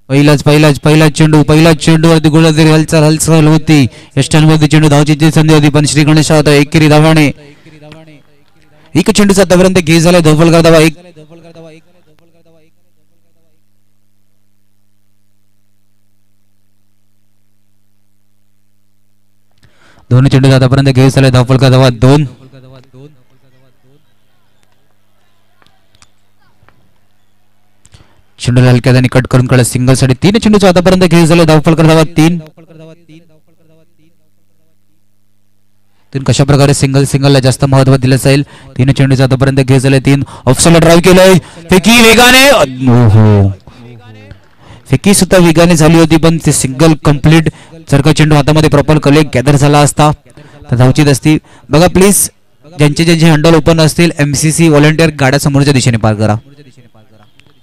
पहिलाच चेंडू वरती गोलंदाजी हालचाल होती. यष्टांवरती चेंडू धावची संधी होती पण श्री गणेश होता एकेरी धावाने एक चेंडूचा आतापर्यंत घेस झालाय. धावफलक धावा एक. दोन्ही चेंडू आतापर्यंत घेस झालाय. धावफलक धावा 2. चेंडू हलक्यात आणि कट करून कडे सिंगल साठी 3 चेंडूचा आतापर्यंत घेस झालाय. धावफलक धावा 3. कशा प्रकारे सिंगलला जास्त महत्व दिलं जाईल. 3 चेंडूचा आतापर्यंत घेस झालाय 3. ऑफसाइडला ड्राइव्ह केलंय. फेकी वेगाने फेकी सुद्धा वेगाने झाली होती पण ते सिंगल कंप्लीट. जर का चेंडू हातामध्ये प्रॉपर कलेक्ट गॅदर झाला असता तर धावचीत असती. बघा प्लीज ज्यांचे हँडल ओपन असतील एमसीसी व्हॉलंटियर गाड्या समोरच्या दिशेने पार करा.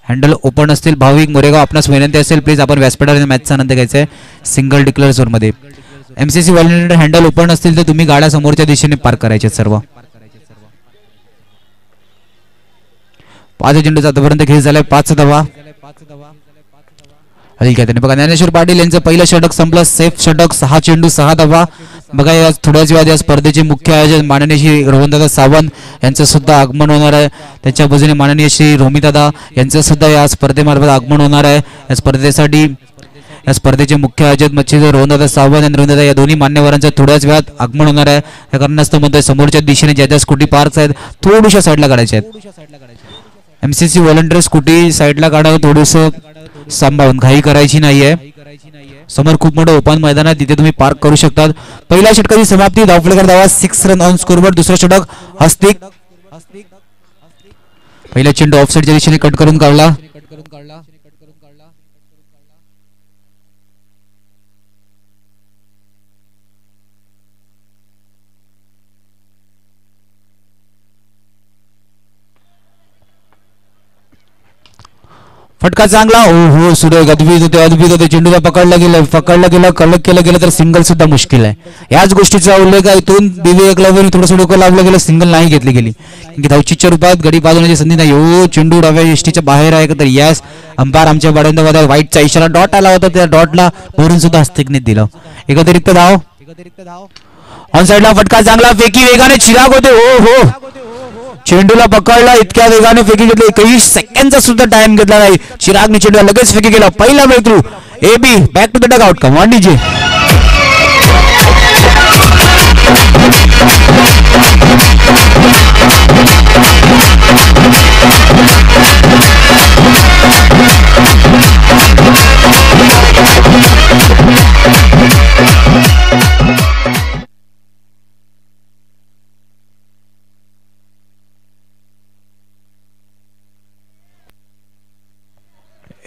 हँडल ओपन असतील भाविक मोरेगाव आपणास विनंती असेल प्लीज आपण व्यासपीठावर मॅचचा आनंद घ्यायचा आहे. सिंगल डिक्लेअर झोन मध्ये एमसीसी व्हॉलंटियर हँडल ओपन असतील तर तुम्ही गाड्या समोरच्या दिशेने पार करायचे सर्व. 5 चेंडूचा आतापर्यंत घेस झालाय. 5 धावा. हलक्यात बघा ज्ञानेश्वर पाटील यांचं पहिलं षटक संपलं. सेफ षटक. 6 चेंडू 6 धावा. बघा या थोड्याच वेळात या स्पर्धेचे मुख्य आयोजक माननीय श्री रोहनदादा सावंत यांचं सुद्धा आगमन होणार आहे. त्यांच्या बाजूने माननीय श्री रोमिदादा यांचं सुद्धा या स्पर्धेमार्फत आगमन होणार आहे. या स्पर्धेसाठी या स्पर्धेचे मुख्य आयोजक मच्छीधर रोहनदादा सावंत आणि रोहनदादा या दोन्ही मान्यवरांचं थोड्याच वेळात आगमन होणार आहे. या कारणास्तव मध्ये समोरच्या दिशेने ज्या ज्या स्कूटी पार्क्स आहेत थोड्याशा साईडला काढायच्या आहेत. एमसीसी व्हॉलंटियर स्कूटी साईडला काढावं थोडंसं सांभाळून. घाई करायची नाहीये. समोर खूप मोठं ओपन मैदान आहे तिथे तुम्ही पार्क करू शकतात. पहिल्या षटकाची समाप्ती. धावफलक धावा 6 रन ऑन स्कोरबोर्ड. दुसरं षटक हस्तिक. पहिला चेंडू ऑफसाइडच्या दिशेने कट करून काढला. फटका चांगला. हो सूर्य अद्भुत होते. चेंडूला पकडला गेलं कलक केलं गेलं तर सिंगल सुद्धा मुश्किल आहे. याच गोष्टीचा उल्लेख आहे. इथून दिव्य एकलव्याने थोडंसं डोकं लावलं गेलं. सिंगल नाही घेतली गेली की धावचीच्या रूपात गडी बाद होण्याची संधी नाही. हो चेंडू डाव्या यष्टीच्या बाहेर आहे तर यास अंपायर आमच्या बड्यांदा वाईटचा इशारा डॉट आला होता. त्या डॉटला भरून सुद्धा हस्तक्षेप दिलं. एक अतिरिक्त धाव. ऑन साइडला फटका चांगला. फेकी वेगाने चिराग होते. हो चेंडूला पकडला. इतक्या वेगाने फेकी घेतली. 21 सेकंडचा सुद्धा टाइम घेतला नाही. चिरागने चेंडूला लगेच फेकी केला. पहिला breakthrough. AB back to the dugout. Come on DJ.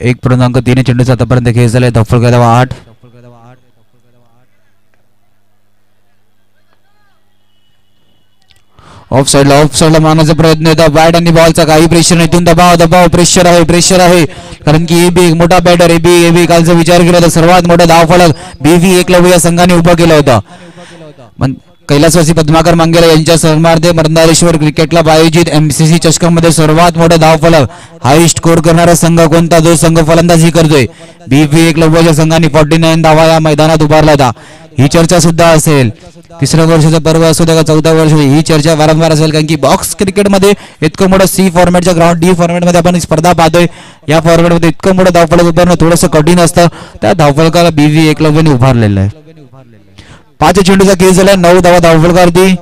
एक 1.3 चेंडूचा आतापर्यंत घेस झालाय. धावफलक धावा 8. ऑफ साइडला मारण्याचा प्रयत्न होता. बॅट आणि बॉलचा काही प्रेशर नाही. इथून दबाव प्रेशर आहे कारण की AB एक मोठा बॅटर. AB कालचा विचार केला तर सर्वात मोठा धावफलक BV एकलव्य या संघाने उभा केला होता. कैलासवासी पद्माकर मांगेला यांच्या सन्मानार्थे मर्दारेश्वर क्रिकेट क्लब आयोजित एमसीसी चषकामध्ये सर्वात मोठा धावफलक हाय स्कोर करणारा संघ कोणता जो संघ फलंदाजी करतोय. BV एकलव्याच्या संघाने 49 धावा या मैदानात उभारला होता. ही चर्चा सुद्धा असेल. 3रं वर्षाचं पर्व असू द्या का 4थं वर्ष ही चर्चा वारंवार असेल कारण की बॉक्स क्रिकेटमध्ये इतकं मोठं C फॉर्मॅटच्या ग्राउंड D फॉर्मॅटमध्ये आपण स्पर्धा पाहतोय. या फॉर्मॅटमध्ये इतकं मोठं धावफलक उभारणं थोडंसं कठीण असतं. त्या धावफलकाला BV एकलव्याने उभारलेलं आहे. 5 चेंडूचा खेळ झाला. 9 धावा धावफलकावरती.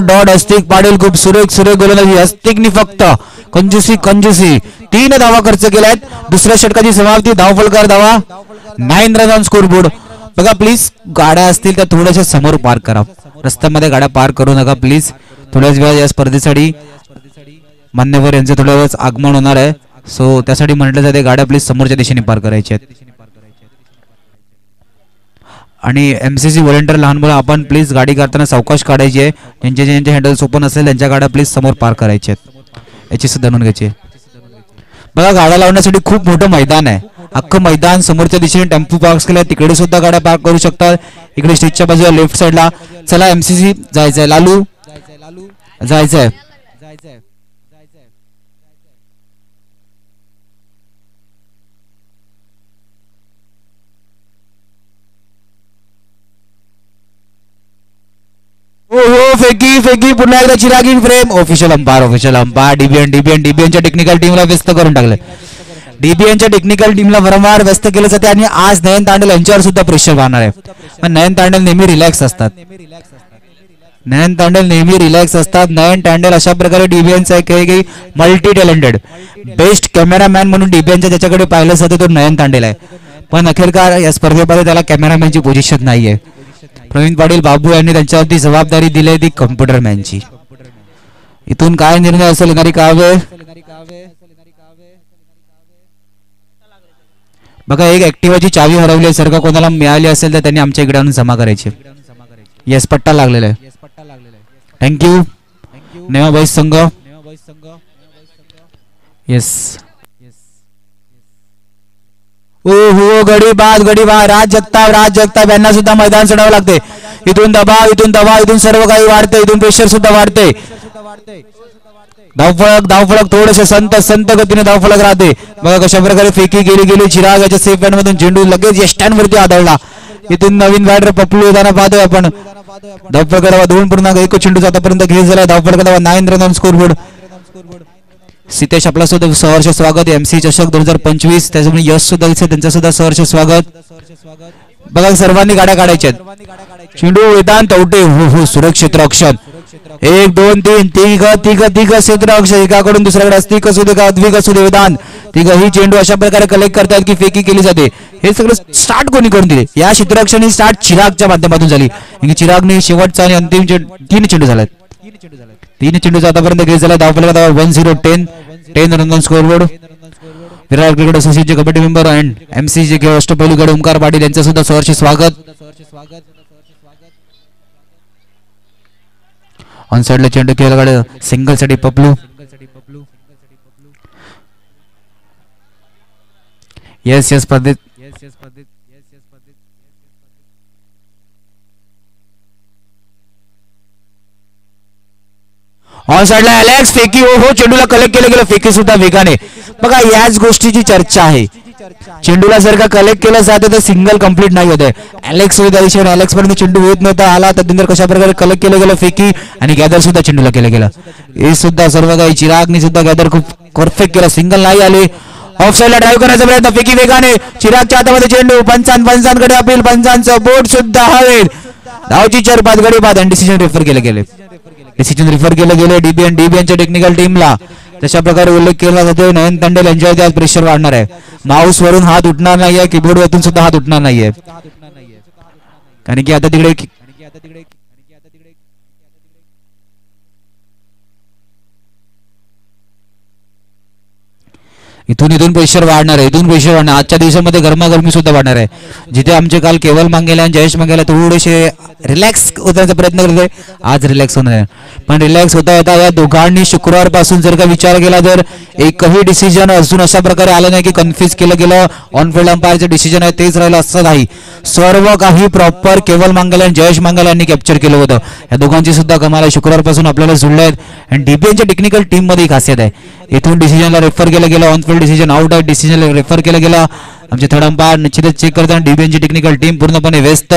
डॉट हस्तिक पाटील खूप सुरेख गोलंदाजी. हस्तिकनी फक्त कंजूसी 3 धावा खर्च केल्यात. दुसऱ्या षटकाची समाप्ती. धावफलकार धावा 9 रन ऑन स्कोरबोर्ड. बघा प्लीज गाड्या असतील तर थोड्याशा समोर पार्क करा. रस्त्यामध्ये गाड्या पार्क करू नका प्लीज. थोड्याच वेळा या स्पर्धेसाठी मान्यवर यांचं थोड्या वेळाच आगमन होणार आहे. सो त्यासाठी म्हटलं जाते गाड्या प्लीज समोरच्या दिशेने पार करायच्या आहेत. आणि एमसीसी व्हॉलंटियर लहान मुलं आपण प्लीज गाडी करताना सावकाश काढायची आहे. ज्यांचे हँडल्स ओपन असेल त्यांच्या गाड्या प्लीज समोर पार करायच्या आहेत. याची सुद्धा नोंद घ्यायची. बघा गाड्या लावण्यासाठी खूप मोठं मैदान आहे. अख्खं मैदान समोरच्या दिशेने टेम्पो पार्क केलाय. तिकडे सुद्धा गाड्या पार्क करू शकतात. इकडे स्टेजच्या बाजूला लेफ्ट साइडला. चला एमसीसी जायचंय. लालू जायचंय. हो हो फेकी फेकी पुन्हा एकदा चिरागी फ्रेम. ऑफिशियल अंपायर डीबीएनच्या टेक्निकल टीमला व्यस्त करून टाकले. डीबीएनच्या टेक्निकल टीमला वारंवार व्यस्त केलं जाते आणि आज नयन तांडेल यांच्यावर सुद्धा प्रेशर वाहणार आहे. पण नयन तांडेल नेहमी रिलॅक्स असतात. नयन तांडेल अशा प्रकारे डीबीएनचा एक मल्टी टॅलेंटेड बेस्ट कॅमेरामॅन म्हणून डीबीएनच्या ज्याच्याकडे पाहिलं जातं तो नयन तांडेल आहे. पण अखेरकार या स्पर्धेमध्ये त्याला कॅमेरामॅनची पोझिशन नाहीये. प्रवीण पाटील बाबू यांनी त्यांच्यावरती जबाबदारी दिली ती कम्प्युटरमॅनची. इथून काय निर्णय असेल येणारी काव्य बघा. एक ऍक्टिव्हाची चावी हरवली सर का कोणाला मिळाली असेल तर त्यांनी आमच्या इकडे आणून जमा करायची. येस पट्टा लागलेला आहे. थँक्यू नेमा बॉईज संघ. येस ओ हो गडी बाद राज जगताप यांना सुद्धा मैदान सोडावं लागते. इथून दबाव इथून सर्व काही वाढते. इथून प्रेशर सुद्धा वाढते. धावफलक थोडेसे संत गतीने धावफलक राहते. बघा कशा प्रकारे फेकी गेली चिराग याच्या सेफ बँड मधून चेंडू लगेच यष्टांवरती आदळला. इथून नवीन बॅटर पप्पू येताना पाहतोय आपण. धावफलकाला 2.1 चेंडू आतापर्यंत घेत झाला. धावफलकाला 9 रन स्कोरबोर्ड. सितेश आपला सुद्धा सहर्ष स्वागत. एमसी चषक 2025 त्याच्यामुळे यश सुद्धा त्यांचं सुद्धा सहर्ष स्वागत. बघा सर्वांनी गाड्या काढायच्या. चेंडू वेदांत तवटे हो सुरक्षित रक्षण. 1 2 3 तिघ क्षेत्र रक्षण. एकाकडून दुसऱ्याकडे अस्तिक असू दे का अद्विक असू दे वेदांत तिघ ही चेंडू अशा प्रकारे कलेक्ट करतात की फेकी केली जाते. हे सगळं स्टार्ट कोणी करून दिले. या क्षेत्ररक्षण स्टार्ट चिरागच्या माध्यमातून झाली. चिरागने शेवटचा आणि अंतिम 3 चेंडू झाला. 3 चेंडूचा आतापर्यंत घेत झाला. धावफलकाला 10 रन स्कोरबोर्ड. विराट क्रिकेट असोसिएशनचे कमिटी मेंबर अँड एमसीचे अष्टपैलू गड ओमकार पाटील यांचं सुद्धा सहर्ष स्वागत. ऑन साइडला चेंडू खेळला सिंगल साठी पपलू. येस स्पर्धेत ऑन साइडला अलेक्स फेकी हो चेंडूला कलेक्ट केलं गेलं. फेकी सुद्धा वेगाने. बघा याच गोष्टीची चर्चा आहे. चेंडूला जर का कलेक्ट केलं जातं तर सिंगल कंप्लीट नाही होत आहे. अलेक्स अलेक्स पर्यंत चेंडू येत नव्हता आला तर दिंदर कशा प्रकारे कलेक्ट केलं गेलं फेकी आणि गॅदर सुद्धा चेंडूला केलं गेलं. हे सुद्धा सर्व काही चिरागने सुद्धा गॅदर खूप परफेक्ट केला. सिंगल नाही आले. ऑफ साइडला ड्राईव्ह करण्याचा प्रयत्न फेकी वेगाने. चिरागच्या हातामध्ये चेंडू. पंचांकडे अपील. पंचांचं बोट सुद्धा हवेत. धावची चरपात गडी बाद आणि डिसिजन रेफर केले गेले. डीबीएनच्या टेक्निकल टीमला तशा प्रकारे उल्लेख केला जातो. नयन तांडेल यांच्यावरती आज प्रेशर वाढणार आहे. माऊस वरून हात उठणार नाहीये. कीबोर्ड वरून सुद्धा हात उठणार नाहीये. कारण की आता तिकडे इथून प्रेशर वाढणार आहे. आजच्या दिवसामध्ये गरमागरमी सुद्धा वाढणार आहे. जिथे आमचे काल केवल मांगेला आणि जयेश मांगेला थोडेसे रिलॅक्स होण्याचा प्रयत्न करत आहे. आज रिलॅक्स होणार आहे. पण रिलॅक्स होता येता या दोघांनी शुक्रवार पासून जर का विचार केला तर एकही डिसिजन अजून अशा प्रकारे आलं नाही की कन्फ्युज केलं गेलं. ऑन फील्ड अंपायरचं डिसिजन आहे तेच राहिलं असं नाही. सर्व काही प्रॉपर केवल मांगेला आणि जयेश मांगेला यांनी कॅप्चर केलं होतं. या दोघांची सुद्धा कमाल आहे. शुक्रवार पासून आपल्याला जुळले आहेत. आणि डीबीएनच्या टेक्निकल टीम मध्ये खासियत आहे. इथून डिसिजनला रेफर केलं गेलं. ऑन फील्ड डिसिजन आउट आहे. डिसिजनला रेफर केलं गेलं. आमचे थर्ड अंपायर निश्चितच चेक करताना डीबीएनची टेक्निकल टीम पूर्णपणे व्यस्त.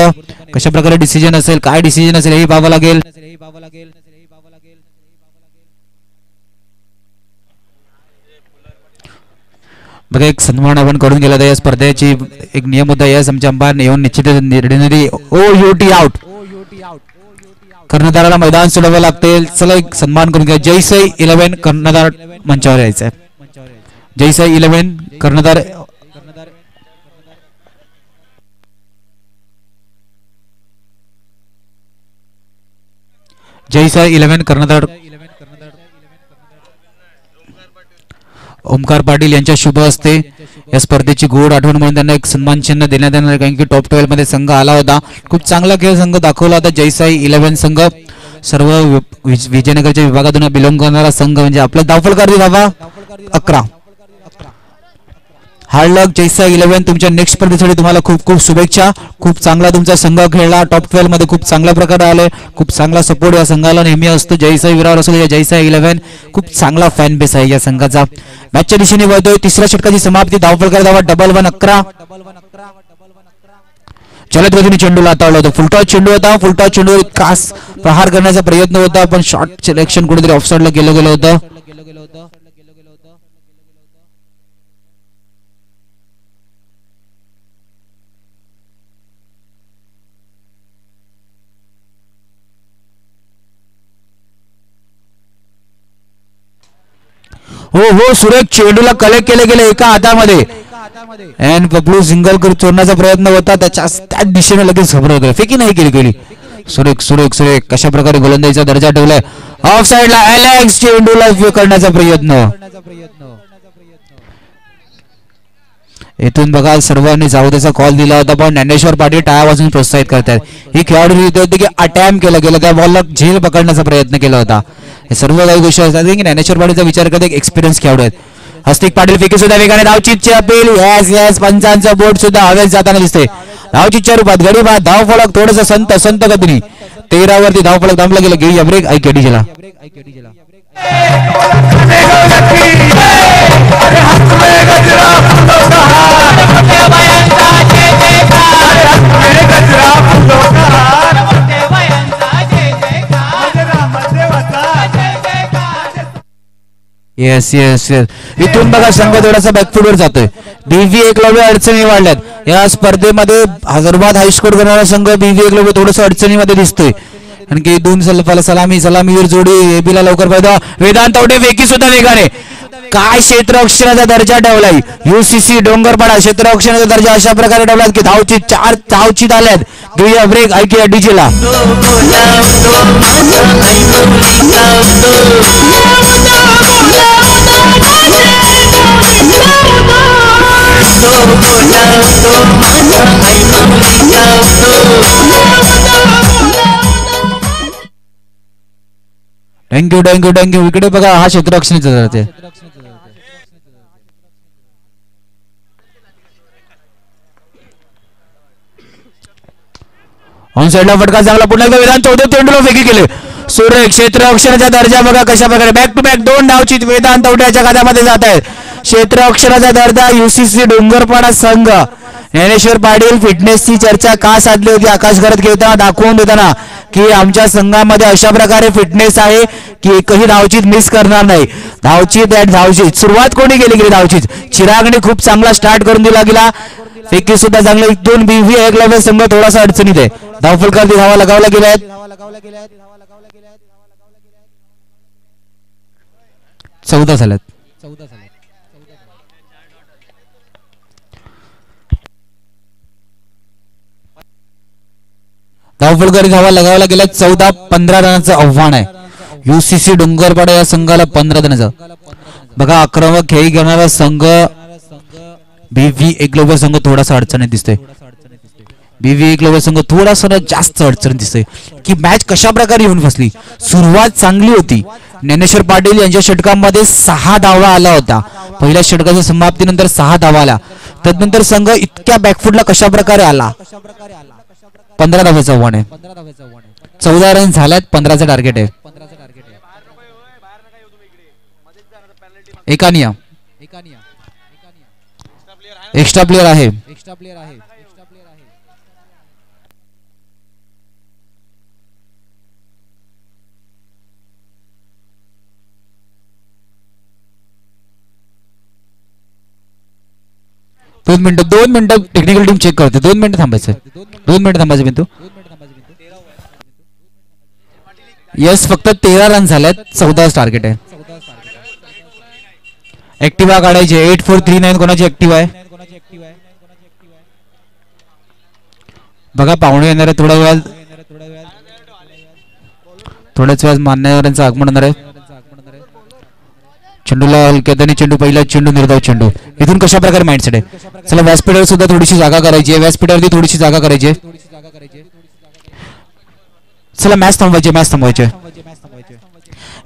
कशा प्रकारे डिसिजन असेल काय डिसिजन असेल हे पाहावं लागेल. बघा एक सन्मान आपण करून गेला तर या स्पर्धेची एक नियम होता. यास आमच्या अंपायरने येऊन निश्चितच निर्णय OUT आउट. कर्णधाराला मैदान सोडवावं लागते. चला एक सन्मान करून घ्या. जयसाई 11 कर्णधार मंचावर यायचं आहे. जयसाई 11 कर्णधार जयसाई 11 कर्णधार ओमकार पाटील यांच्या शुभ हस्ते या स्पर्धेची गोड आठवण म्हणून त्यांना एक सन्मान चिन्ह देण्यात येणार. कारण की टॉप 12 मध्ये संघ आला होता. खूप चांगला खेळ संघ दाखवला होता. जयसाई 11 संघ सर्व विजयनगरच्या विभागातून बिलॉंग करणारा संघ म्हणजे आपला धावफलकारी धावा 11. हार्ड लक जैसा 11 तुमच्या नेक्स्ट स्पर्धेसाठी तुम्हाला खूप खूप शुभेच्छा. खूप चांगला तुमचा संघ खेळला, टॉप 12 मध्ये खूप चांगल्या प्रकारे आले, खूप चांगला सपोर्ट या संघाला नेहमी असतो. जैसा विरार असो या जैसा 11 खूप चांगला फॅन बेस आहे या संघाचा. मॅचच्या दिशेने वळतोय, तिसऱ्या षटकाची समाप्ती. धावफलक धावा डबल 1 11. जलद गतीने चेंडूला हाताळला होता, फुलटॉस चेंडू होता, फुलटॉस चेंडूवर खास प्रहार करण्याचा प्रयत्न होता पण शॉर्ट सिलेक्शन कुठेतरी ऑफसाइडला गेलं होतं. हो सुरेख चेंडूला कलेक्ट केले गेले एका हातामध्ये एन बबलू सिंगल करून चोरण्याचा प्रयत्न होता, त्याच दिशेने लगेच घबरत फेकी नाही केली. सुरेख सुरेख सुरेख कशा प्रकारे गोलंदाजीचा दर्जा ठेवलाय. ऑफ साइडला अलेक्स चेंडूला करण्याचा प्रयत्न. येथून बघा सर्वांनी जाऊद्याचा कॉल दिला होता पण ज्ञानेश्वर पाटील टाळ्या वाजवून प्रोत्साहित करतात. ही खेळाडू होती की अटॅम्प केला गेला, त्या बॉलला झेल पकडण्याचा प्रयत्न केला होता. हे सर्व काही गोष्टी असतात की ज्ञानेश्वर पाटीलचा विचार करते एक एक्सपिरियन्स खेळाडू आहेत. हस्तिक पाटील फेकी सुद्धा वेगाने धावचीतची अपील. यस पंचांचा बोर्ड सुद्धा हवेत जाताना दिसते. धावचीतच्या रूपात गडी बाद धावफलक थोडस संत गतीने 13 वरती धावफलक थांबला गेला. गेली ब्रेक आयकेडी जिला येस येस येस. इथून बघा संघ थोडासा बॅकफुटवर जातोय. बीव्ही एकलव्य अडचणी वाढल्यात या स्पर्धेमध्ये. हैदराबाद हायस्कोर करणारा संघ बीव्ही एकलव्य थोडस अडचणीमध्ये दिसतोय. आणखी दोन सलामीवीर जोडी एबीला लवकर पाहिजे. वेदांत तावडे फेकी सुद्धा वेगाने. काय क्षेत्ररक्षणाचा दर्जा ठेवलाय यूसीसी डोंगरपाडा. क्षेत्ररक्षणाचा दर्जा अशा प्रकारे ठेवलाय की धावचीत 4 धावचीत आल्यात. घेऊया ब्रेक ऐकूया डीजेला. थँक्यू. इकडे बघा हा क्षेत्ररक्षणाचा दर्जा आहे. ऑन साइडला फटका चांगला. पुन्हा एकदा वेदांत चौधरी चेंडूला फेकी केले. सुरेख क्षेत्ररक्षणाचा दर्जा बघा कशा प्रकारे. बॅक टू बॅक 2 धावचीत वेदांत चौधरीच्या खात्यामध्ये जात आहेत. क्षेत्ररक्षणाचा दर्जा यूसीसी डोंगरपाडा संघ. ज्ञानेश्वर पाटील फिटनेसची चर्चा का साधली होती आकाश करत घेताना दाखवून देताना की आमच्या संघामध्ये अशा प्रकारे फिटनेस आहे की एकही धावचीत मिस करणार नाही. धावचीत सुरुवात कोणी केली धावचीत चिरागने खूप चांगला स्टार्ट करून दिला गेला. फेकी सुद्धा चांगले. 2 बीव्ही एकलव्य संघ थोडासा अडचणीत आहे. धावफलकावरती धावा लगावल्या गेल्या आहेत. 14 झाल्यात. धावफलकावरती धावा लगावल्या गेल्या. 14-15 रनाचं आव्हान आहे यूसीसी डोंगरपाडा या संघाला. 15 रनाचं बघा. आक्रमक खेळी घेणारा संघ बीव्ही एकलव्य संघ थोडासा अडचणीत दिसतोय. बीव्ही एकलव्य संघ थोडासा जास्त अडचणीत दिसतोय की मॅच कशा प्रकारे येऊन फसली. सुरुवात चांगली होती. ज्ञानेश्वर पाटील यांच्या षटकामध्ये 6 धावा आला होता. पहिल्या षटकाच्या समाप्तीनंतर 6 धावा आल्या. त्यानंतर संघ इतक्या बॅकफुटला कशा प्रकारे आला. 15 धावेचं आव्हान आहे. 14 रन झाल्यात. 15चं टार्गेट आहे. एकानिया एक्स्ट्रा प्लेयर आहे. दोन मिनिटं टेक्निकल टीम चेक करते. 2 मिनिटं थांबायचं. 2 मिनिटं थांबायचं बिंदू. यस फक्त 13 रन झाल्यात. 14 टार्गेट आहे. ऍक्टिव्हा काढायचे. 8439 कोणाची ऍक्टिव्ह आहे बघा. पाहुणे येणार आहे थोड्याच वेळात मान्यवरांचं आगमन होणार आहे. चेंडूला हलक्याने चेंडू. पहिला चेंडू निर्धाव चेंडू. इथून कशा प्रकारे माइंडसेट आहे. चला व्यासपीठावर सुद्धा थोडीशी जागा करायची आहे. व्यासपीठावरती थोडीशी जागा करायची आहे. चला मॅच थांबवायचे.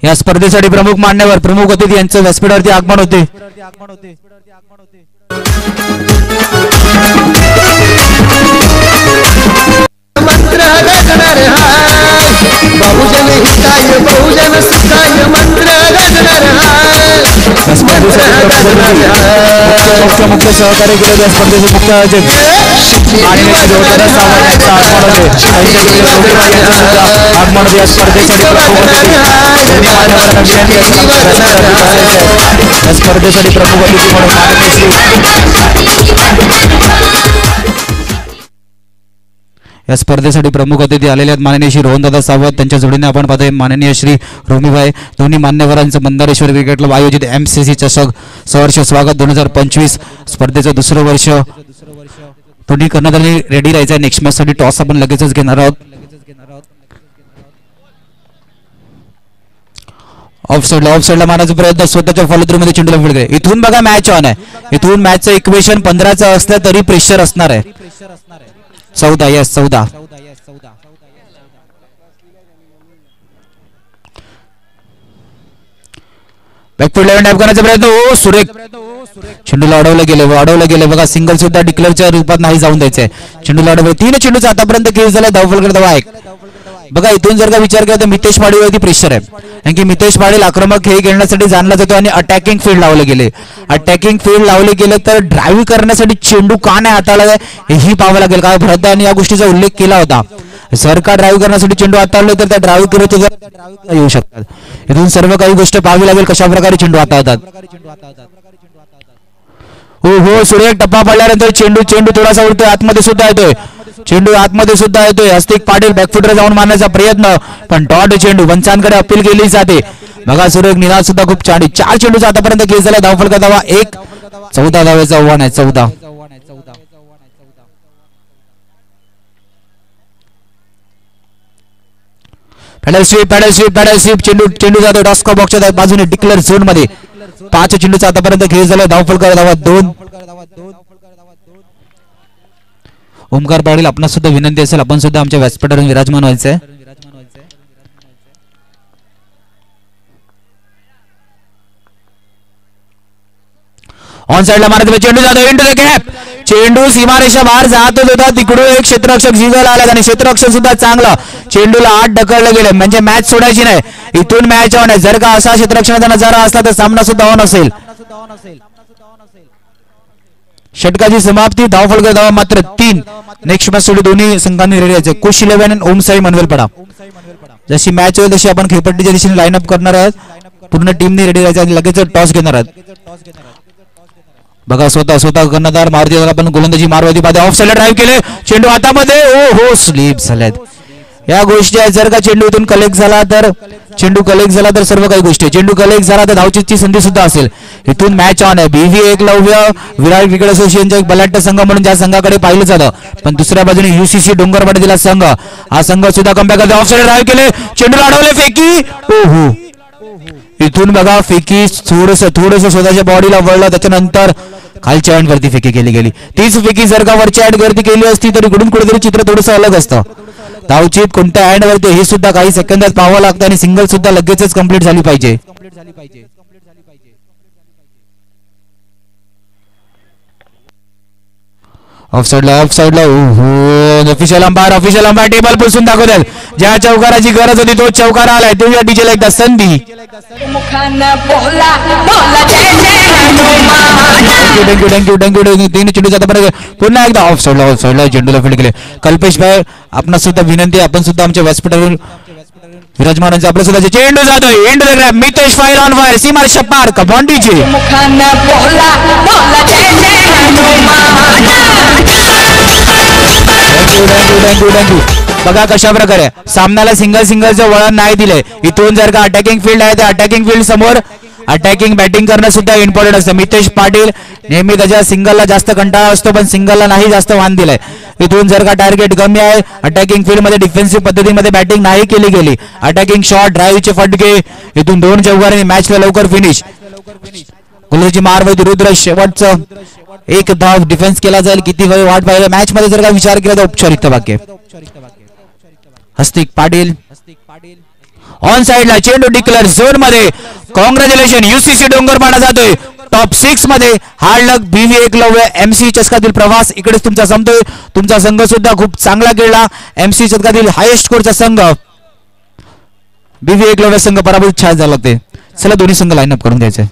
या स्पर्धेसाठी प्रमुख मान्यवर प्रमुख अतिथी यांचं व्यासपीठावरती आगमन होते. मंत्र गजणार हाय बहुजन हिताय बहुजन सुखाय मंत्र गजणार हाय मुख्य सहकार्य केले त्या स्पर्धेचे मुख्य आयोजक आगमन या स्पर्धेसाठी प्रमुख अतिथी म्हणून या स्पर्धेसाठी प्रमुख अतिथी आलेले आहेत माननीय श्री रोहनदादा सावंत. त्यांच्या जोडीने आपण पाहतोय माननीय श्री रोमीभाई. दोन्ही मान्यवरांचं मंदारेश्वर क्रिकेट क्लब आयोजित MCC चषक सहर्ष स्वागत 2025 स्पर्धेचं दुसरं वर्ष. दोन्ही कर्णधारांनी रेडी राहायचं आहे. नेक्स्ट मॅच साठी टॉस आपण लगेचच घेणार आहोत. ऑफ साइडला मारण्याचा प्रयत्न स्वतःच्या फॉलो थ्रू मध्ये चेंडूला फील्ड केले. इथून बघा मॅच ऑन आहे. इथून मॅचचं इक्वेशन 15चं असलं तरी प्रेशर असणार आहे. 14 बॅकफूट लेव्हन टॅप करण्याचा प्रयत्न. ओ सुरेख चेंडूला अडवलं गेले बघा. सिंगल सुद्धा डिक्लेअरच्या रूपात नाही जाऊन द्यायचंय. चेंडूला अडवलं. 3 चेंडूचा आतापर्यंत केस झाला. धावफलक धावा 1. बघा इथून जर का विचार केला तर मितेश पाडीवरती प्रेशर आहे. कारण की मितेश पाडील आक्रमक खेळ खेळण्यासाठी जाणला जातो आणि अटॅकिंग फील्ड लावले गेले तर ड्राईव्ह करण्यासाठी चेंडू का नाही हाताळला हेही पाहावं लागेल. काय भरत यांनी या गोष्टीचा उल्लेख केला होता. जर का ड्राईव्ह करण्यासाठी चेंडू हाताळले तर त्या ड्राईव्ह करत येऊ शकतात. इथून सर्व काही गोष्ट पाहावी लागेल कशा प्रकारे चेंडू हाताळतात. हो सुरेख टप्पा पडल्यानंतर चेंडू थोडासा उडतोय. आतमध्ये सुद्धा येतोय. हस्तिक पाटील बॅकफुटर जाऊन मारण्याचा प्रयत्न पण डॉट चेंडू पंचांकडे अपील केली जाते. बघा सुरेख निनाद सुद्धा खूप छान. 4 चेंडूचा आतापर्यंत केस झाला. धावफलक धावा 1. 14 धावेचं आव्हान आहे. 14 पॅडल स्वीप चेंडू जातो डॉस्को बॉक्सच्या बाजूने डिक्लेअर झोन मध्ये. 5 चेंडूचा आतापर्यंत खेळ झाला. धावफलक धावा 2. ओमकार पाटील आपणास सुद्धा विनंती असेल आपण सुद्धा आमच्या व्यासपीठावर विराजमान व्हायचंय. ऑन साइडला मारत चेंडू जातो इंटू द गॅप. चेंडू सीमारेषा बाहेर जात होता. तिकडून एक क्षेत्ररक्षक जिंकायला आला आणि क्षेत्ररक्षक सुद्धा चांगला. चेंडूला आत ढकललं गेलं म्हणजे मॅच सोडायची नाही. इथून मॅच ऑन आहे. जर का असा क्षेत्ररक्षणाचा नजारा असला तर सामना सुद्धा ऑन असेल. षटकाची समाप्ती. धावफलक धावा मात्र 3. नेक्स्ट मॅच साठी दोन्ही संघांनी रेडी व्हायचे. कुश 11 आणि ओम साई मनवेलपडा. जशी मॅच होईल तशी आपण खेळपट्टीच्या दिशेने लाईनअप करणार आहोत. पूर्ण टीमने रेडी राहायचं आणि लगेच टॉस घेणार आहोत. बघा स्वतः कर्णधार मारुती आपण गोलंदाजी मारवाती पाहते. ऑफ साइडला ड्राईव्ह केले. चेंडू हातामध्ये. हो स्लिप झाल्यात. या गोष्टी आहेत. जर का चेंडू इथून कलेक्ट झाला तर सर्व काही गोष्टी. चेंडू कलेक्ट झाला तर धावचीची संधी सुद्धा असेल. इथून मॅच ऑन आहे. BV एकलव्य विराट क्रिकेट असोसिएशनचा एक बलाढ्य संघ म्हणून ज्या संघाकडे पाहिलं जातं पण दुसऱ्या बाजूने UCC डोंगरपाडा दिला संघ. हा संघ सुद्धा कमबॅक करतो. ऑफ साइड ड्राईव्ह केले. चेंडू अडवले. फेकी. ओहो इथून बघा फेकी थोडस स्वतःच्या बॉडीला वळलं. त्याच्यानंतर खालच्या एंड वरती फेकी केली गेली. तीच फेकी जर का वरच्या एंड वरती केली असती तर इकडून कुठेतरी चित्र थोडंसं अलग असतं. धावचीत कोणत्या एंड वरती हे सुद्धा काही सेकंदात पाहावं लागतं आणि सिंगल सुद्धा लगेचच कंप्लीट झाली पाहिजे. ऑफ साइडला ऑफिशियल अंपायर टेबल पुसून दाखवतात. ज्या चौकाराची गरज होती तो चौकार आलाय. तेव्हा डीजेला एकदा संधी. थँक्यू 3 चेंडू जाता पुन्हा एकदा ऑफ साइडला चेंडूला फील्ड केले. कल्पेश भाई आपणास सुद्धा विनंती आपण सुद्धा आमच्या व्यासपीठावर विराजमान आपल्या सुद्धा चेंडू जातोय. And the grab. Mitesh fire on fire. सीमारेषा पार कबॉन डीजे. थँक्यू. बघा कशा प्रकारे सामन्याला सिंगलचं वळण नाही दिलंय. इथून जर का अटॅकिंग फील्ड आहे तर अटॅकिंग फील्ड समोर अटॅकिंग बॅटिंग करणं सुद्धा इम्पॉर्टंट असतं. मितेश पाटील नेहमी त्याच्या सिंगलला जास्त कंटाळा असतो पण सिंगलला नाही जास्त वान दिलाय. इथून जर का टार्गेट कमी आहे अटॅकिंग फील्ड मध्ये डिफेन्सिव्ह पद्धतीमध्ये बॅटिंग नाही केली गेली. अटॅकिंग शॉट ड्राईव्हचे फटके इथून 2 चौकारांनी मॅचला लवकर फिनिश. गोलंदाजी मारवती रुद्र शेवटचं 1 धाव डिफेन्स केला जाईल. किती वेळ वाट पाहिजे मॅच मध्ये जर का विचार केला तर औपचारिकता वाक्य. हस्तिक पाटील ऑन साइडला चेंडू डिक्लेअर झोन मध्ये. कॉंग्रॅच्युलेशन UCC डोंगरपाडा जातोय. टॉप 6 मध्ये हार्ड लक बीव्ही एकलव्य एमसी चषकातील प्रवास इकडेच तुमचा संपतोय. तुमचा संघ सुद्धा खूप चांगला खेळला. एमसी चषकातील हायेस्ट स्कोरचा संघ बीव्ही एकलव्य संघ पराभूत छान झाला. ते चला दोन्ही संघ लाईन अप करून द्यायचे.